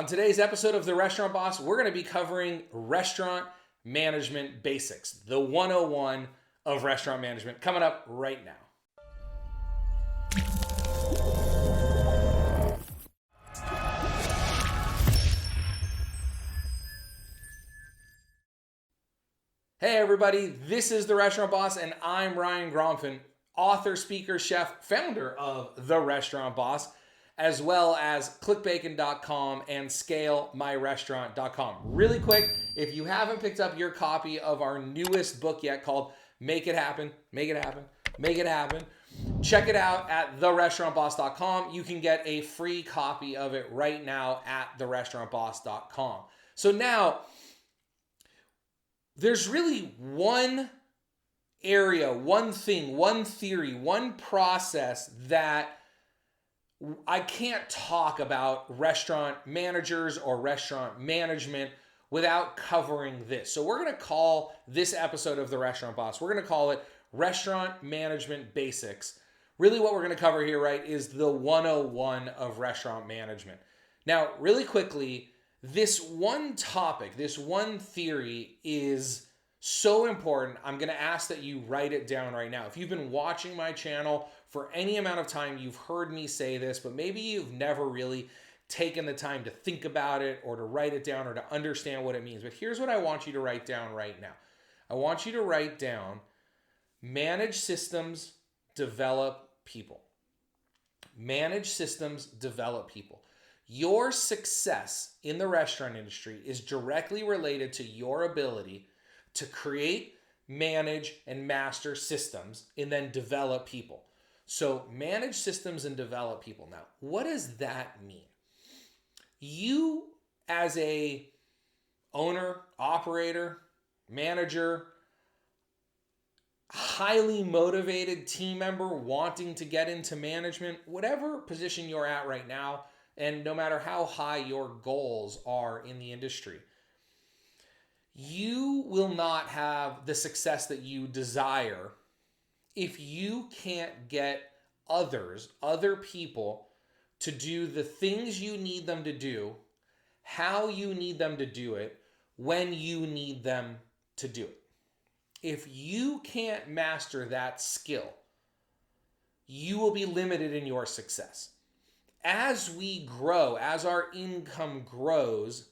On today's episode of The Restaurant Boss, we're going to be covering restaurant management basics, the 101 of restaurant management, coming up right now. Hey everybody, this is The Restaurant Boss and I'm Ryan Gromfin, author, speaker, chef, founder of The Restaurant Boss, as well as clickbacon.com and scalemyrestaurant.com. Really quick, if you haven't picked up your copy of our newest book yet called Make It Happen, Make It Happen, Make It Happen, check it out at therestaurantboss.com. You can get a free copy of it right now at therestaurantboss.com. So now, there's really one area, one thing, one theory, one process that I can't talk about restaurant managers or restaurant management without covering this. So we're going to call this episode of The Restaurant Boss, we're going to call it Restaurant Management Basics. Really what we're going to cover here, right, is the 101 of restaurant management. Now, really quickly, this one topic, this one theory is so important. I'm going to ask that you write it down right now. If you've been watching my channel for any amount of time, you've heard me say this, but maybe you've never really taken the time to think about it or to write it down or to understand what it means. But here's what I want you to write down right now. I want you to write down: manage systems, develop people. Manage systems, develop people. Your success in the restaurant industry is directly related to your ability to create, manage, and master systems and then develop people. So manage systems and develop people. Now, what does that mean? You as a owner, operator, manager, highly motivated team member wanting to get into management, whatever position you're at right now, and no matter how high your goals are in the industry, you will not have the success that you desire if you can't get other people to do the things you need them to do, how you need them to do it, when you need them to do it. If you can't master that skill, you will be limited in your success. As we grow, as our income grows,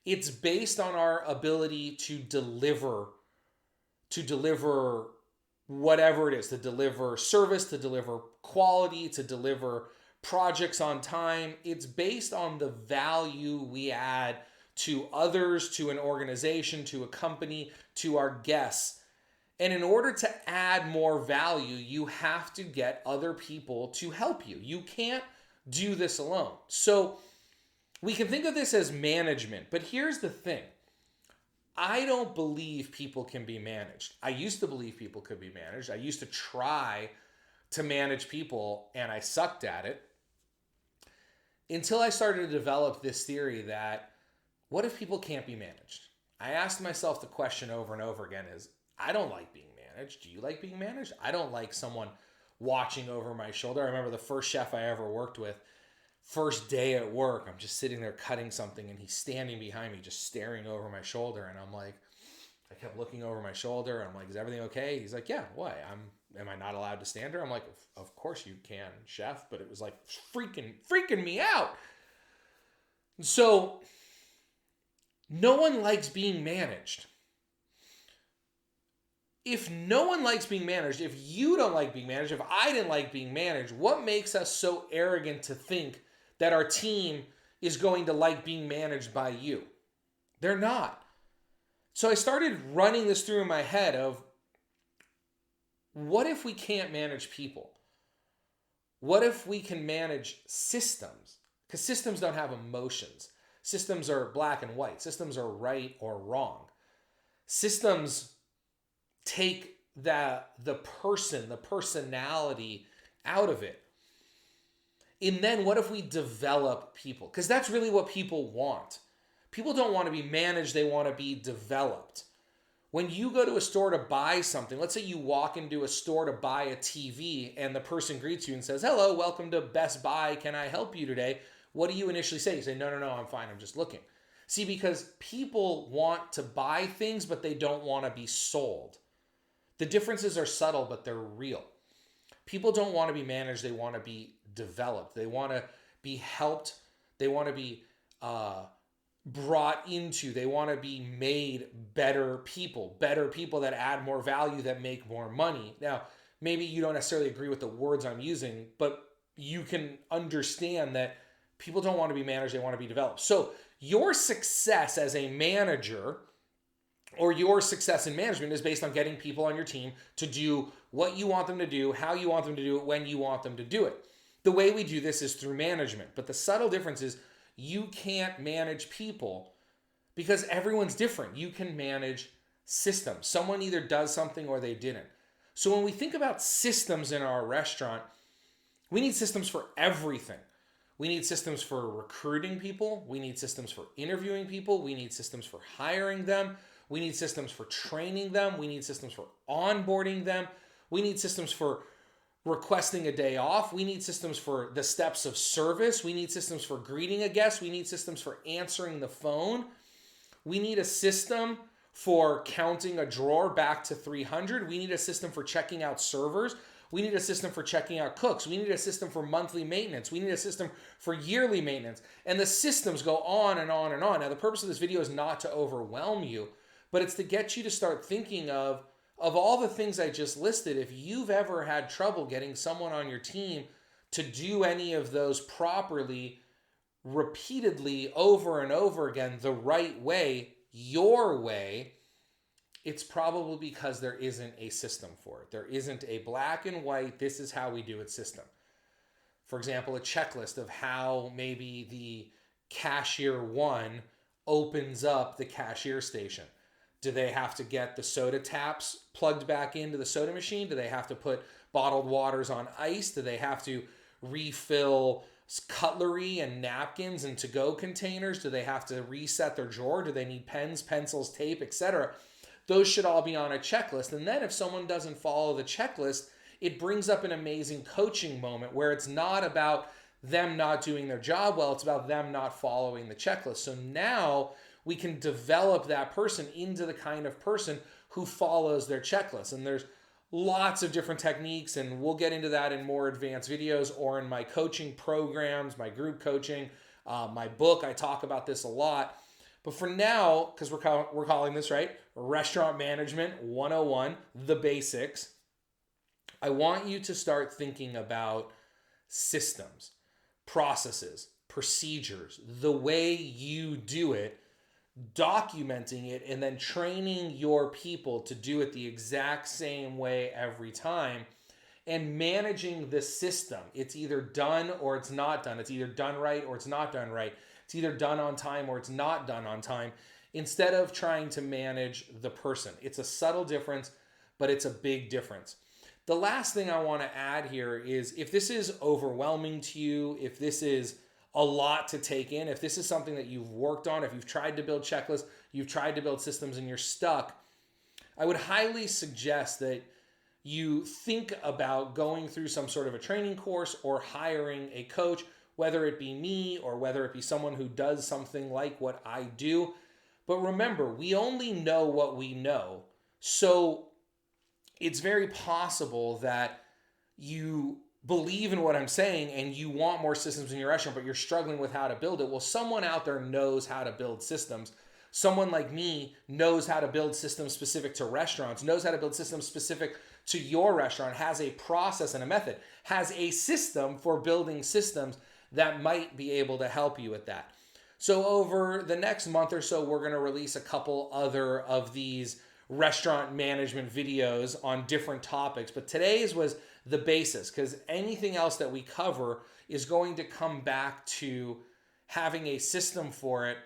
it's based on our ability to deliver whatever it is, to deliver service, to deliver quality, to deliver projects on time. It's based on the value we add to others, to an organization, to a company, to our guests. And in order to add more value, you have to get other people to help you. You can't do this alone. So we can think of this as management, but here's the thing. I don't believe people can be managed. I used to believe people could be managed. I used to try to manage people and I sucked at it until I started to develop this theory that what if people can't be managed? I asked myself the question over and over again is, I don't like being managed. Do you like being managed? I don't like someone watching over my shoulder. I remember the first chef I ever worked with, first day at work, I'm just sitting there cutting something and he's standing behind me just staring over my shoulder. And I'm like, I kept looking over my shoulder and I'm like, is everything okay? He's like, yeah, why? Am I not allowed to stand here? I'm like, of course you can, chef. But it was like freaking me out. So no one likes being managed. If no one likes being managed, if you don't like being managed, if I didn't like being managed, what makes us so arrogant to think that our team is going to like being managed by you? They're not. So I started running this through in my head of, what if we can't manage people? What if we can manage systems? Because systems don't have emotions. Systems are black and white. Systems are right or wrong. Systems take the person, the personality out of it. And then what if we develop people? Because that's really what people want. People don't want to be managed, they want to be developed. When you go to a store to buy something, let's say you walk into a store to buy a TV and the person greets you and says, "Hello, welcome to Best Buy. Can I help you today?" What do you initially say? You say, no, I'm fine. I'm just looking. See, because people want to buy things, but they don't want to be sold. The differences are subtle, but they're real. People don't want to be managed. They want to be developed. They want to be helped. They want to be brought into. They want to be made better people that add more value, that make more money. Now, maybe you don't necessarily agree with the words I'm using, but you can understand that people don't want to be managed. They want to be developed. So your success as a manager or your success in management is based on getting people on your team to do what you want them to do, how you want them to do it, when you want them to do it. The way we do this is through management. But the subtle difference is you can't manage people because everyone's different. You can manage systems. Someone either does something or they didn't. So when we think about systems in our restaurant, we need systems for everything. We need systems for recruiting people. We need systems for interviewing people. We need systems for hiring them. We need systems for training them. We need systems for onboarding them. We need systems for requesting a day off. We need systems for the steps of service. We need systems for greeting a guest. We need systems for answering the phone. We need a system for counting a drawer back to 300. We need a system for checking out servers. We need a system for checking out cooks. We need a system for monthly maintenance. We need a system for yearly maintenance. And the systems go on and on and on. Now, the purpose of this video is not to overwhelm you, but it's to get you to start thinking of all the things I just listed. If you've ever had trouble getting someone on your team to do any of those properly, repeatedly, over and over again, the right way, your way, it's probably because there isn't a system for it. There isn't a black and white, this is how we do it system. For example, a checklist of how maybe the cashier one opens up the cashier station. Do they have to get the soda taps plugged back into the soda machine? Do they have to put bottled waters on ice? Do they have to refill cutlery and napkins and to-go containers? Do they have to reset their drawer? Do they need pens, pencils, tape, etc.? Those should all be on a checklist. And then if someone doesn't follow the checklist, it brings up an amazing coaching moment where it's not about them not doing their job well, it's about them not following the checklist. So now we can develop that person into the kind of person who follows their checklist. And there's lots of different techniques, and we'll get into that in more advanced videos or in my coaching programs, my group coaching, my book. I talk about this a lot. But for now, because we're calling this, right, Restaurant Management 101, the basics, I want you to start thinking about systems, processes, procedures, the way you do it, documenting it, and then training your people to do it the exact same way every time, and managing the system. It's either done or it's not done. It's either done right or it's not done right. It's either done on time or it's not done on time, instead of trying to manage the person. It's a subtle difference, but it's a big difference. The last thing I want to add here is, if this is overwhelming to you, if this is a lot to take in, if this is something that you've worked on, if you've tried to build checklists, you've tried to build systems and you're stuck, I would highly suggest that you think about going through some sort of a training course or hiring a coach, whether it be me or whether it be someone who does something like what I do. But remember, we only know what we know. So it's very possible that you believe in what I'm saying and you want more systems in your restaurant, but you're struggling with how to build it. Well, someone out there knows how to build systems. Someone like me knows how to build systems specific to restaurants, knows how to build systems specific to your restaurant, has a process and a method, has a system for building systems that might be able to help you with that. So over the next month or so, we're going to release a couple other of these restaurant management videos on different topics. But today's was the basis, because anything else that we cover is going to come back to having a system for it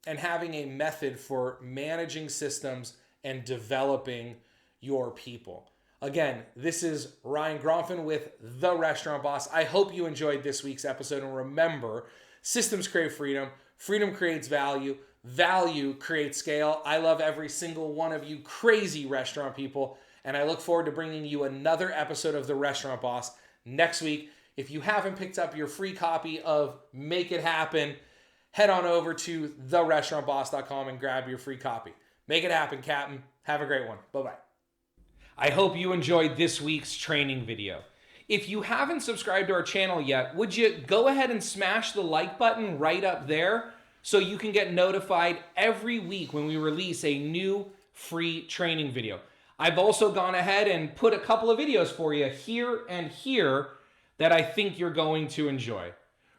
and having a method for managing systems and developing your people. Again, this is Ryan Gromfin with The Restaurant Boss. I hope you enjoyed this week's episode. And remember, systems create freedom. Freedom creates value. Value creates scale. I love every single one of you crazy restaurant people. And I look forward to bringing you another episode of The Restaurant Boss next week. If you haven't picked up your free copy of Make It Happen, head on over to therestaurantboss.com and grab your free copy. Make it happen, Captain. Have a great one. Bye-bye. I hope you enjoyed this week's training video. If you haven't subscribed to our channel yet, would you go ahead and smash the like button right up there so you can get notified every week when we release a new free training video. I've also gone ahead and put a couple of videos for you here and here that I think you're going to enjoy.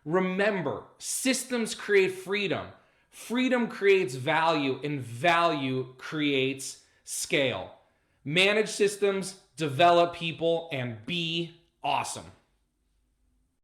Remember, systems create freedom. Freedom creates value, and value creates scale. Manage systems, develop people, and be awesome.